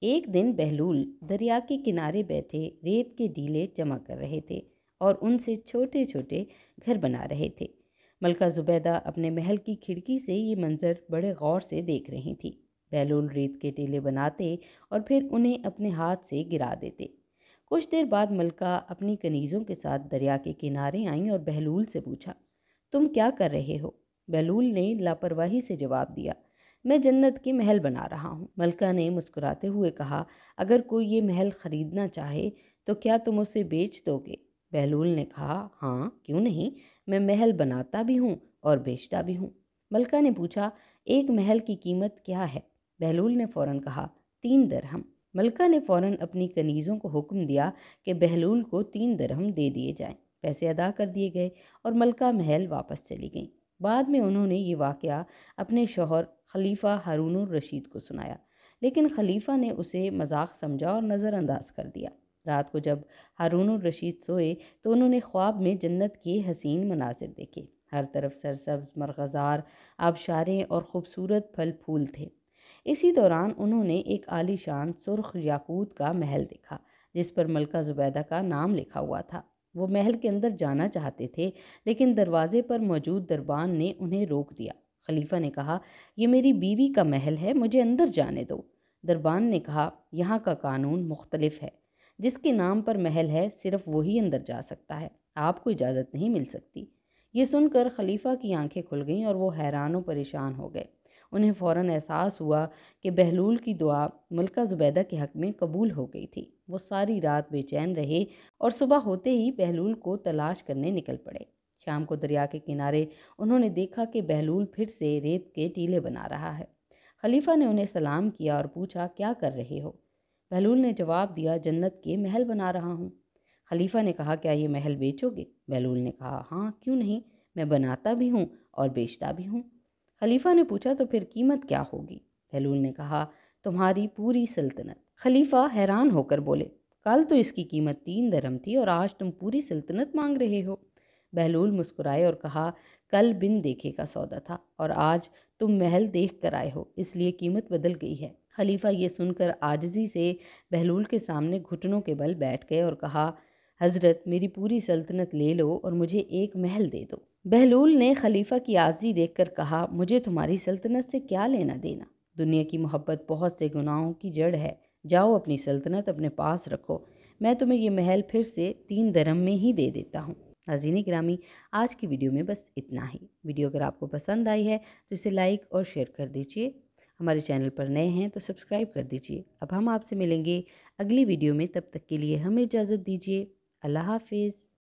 ایک دن بہلول دریا کے کنارے بیٹھے ریت کے ڈیلے جمع کر رہے تھے اور ان سے چھوٹے چھوٹے گھر بنا رہے تھے۔ ملکہ زبیدہ اپنے محل کی کھڑکی سے یہ منظر بڑے غور سے دیکھ رہی تھی۔ بہلول ریت کے ٹیلے بناتے اور پھر انہیں اپنے ہاتھ سے گرا دیتے۔ کچھ دیر بعد ملکہ اپنی کنیزوں کے ساتھ دریا کے کنارے آئیں اور بہلول سے پوچھا، تم کیا کر رہے ہو؟ بہلول نے لاپرواہی سے جواب دیا، میں جنت کے محل بنا رہا ہوں۔ ملکہ نے مسکراتے ہوئے کہا، اگر کوئی یہ محل خریدنا چاہے تو کیا تم اسے بیچ دو گے؟ بہلول نے کہا، ہاں کیوں نہیں، میں محل بناتا بھی ہوں اور بیچتا بھی ہوں۔ ملکہ نے پوچھا، ایک محل کی قیمت کیا ہے؟ بہلول نے فوراً کہا، 3 درہم۔ ملکہ نے فوراً اپنی کنیزوں کو حکم دیا کہ بہلول کو 3 درہم دے دیے جائیں۔ پیسے ادا کر دیے گئے اور ملکہ محل واپس چلی گئیں۔ بعد میں انہوں نے یہ واقعہ اپنے شوہر خلیفہ ہارون الرشید کو سنایا، لیکن خلیفہ نے اسے مذاق سمجھا اور نظر انداز کر دیا۔ رات کو جب ہارون الرشید سوئے تو انہوں نے خواب میں جنت کے حسین مناظر دیکھے۔ ہر طرف سرسبز مرغزار آبشاریں اور خوبصورت پھل پھول تھے۔ اسی دوران انہوں نے ایک عالی شان سرخ یاقوت کا محل دیکھا جس پر ملکہ زبیدہ کا نام لکھا ہوا تھا۔ وہ محل کے اندر جانا چاہتے تھے لیکن دروازے پر موجود دربان نے انہیں روک دیا۔ خلیفہ نے کہا، یہ میری بیوی کا محل ہے، مجھے اندر جانے دو۔ دربان نے کہا، یہاں کا قانون مختلف ہے، جس کے نام پر محل ہے صرف وہی اندر جا سکتا ہے، آپ کو اجازت نہیں مل سکتی۔ یہ سن کر خلیفہ کی آنکھیں کھل گئیں اور وہ حیران و پریشان ہو گئے۔ انہیں فوراً احساس ہوا کہ بہلول کی دعا ملکہ زبیدہ کے حق میں قبول ہو گئی تھی۔ وہ ساری رات بے چین رہے اور صبح ہوتے ہی بہلول کو تلاش کرنے نکل پڑے۔ شام کو دریا کے کنارے انہوں نے دیکھا کہ بہلول پھر سے ریت کے ٹیلے بنا رہا ہے۔ خلیفہ نے انہیں سلام کیا اور پوچھا، کیا کر رہے ہو؟ بہلول نے جواب دیا، جنت کے محل بنا رہا ہوں۔ خلیفہ نے کہا، کیا یہ محل بیچو گے؟ بہلول نے کہا، ہاں کیوں نہیں، میں بناتا بھی ہوں اور بیچتا بھی ہوں۔ خلیفہ نے پوچھا، تو پھر قیمت کیا ہوگی؟ بہلول نے کہا، تمہاری پوری سلطنت۔ خلیفہ حیران ہو کر بولے، کل تو اس کی قیمت 3 درہم تھی اور آج تم پوری سلطنت مانگ رہے ہو۔ بہلول مسکرائے اور کہا، کل بن دیکھے کا سودا تھا اور آج تم محل دیکھ کر آئے ہو، اس لیے قیمت بدل گئی ہے۔ خلیفہ یہ سن کر عاجزی سے بہلول کے سامنے گھٹنوں کے بل بیٹھ گئے اور کہا، حضرت میری پوری سلطنت لے لو اور مجھے ایک محل دے دو۔ بہلول نے خلیفہ کی عاجزی دیکھ کر کہا، مجھے تمہاری سلطنت سے کیا لینا دینا؟ دنیا کی محبت بہت سے گناہوں کی جڑ ہے، جاؤ اپنی سلطنت اپنے پاس رکھو، میں تمہیں یہ محل پھر سے 3 درہم میں ہی دے دیتا ہوں۔ ناظرین گرامی، آج کی ویڈیو میں بس اتنا ہی۔ ویڈیو اگر آپ کو پسند آئی ہے تو اسے لائک اور شیئر کر دیجئے۔ ہمارے چینل پر نئے ہیں تو سبسکرائب کر دیجئے۔ اب ہم آپ سے ملیں گے اگلی ویڈیو میں، تب تک کے لیے ہمیں اجازت دیجئے۔ اللہ حافظ۔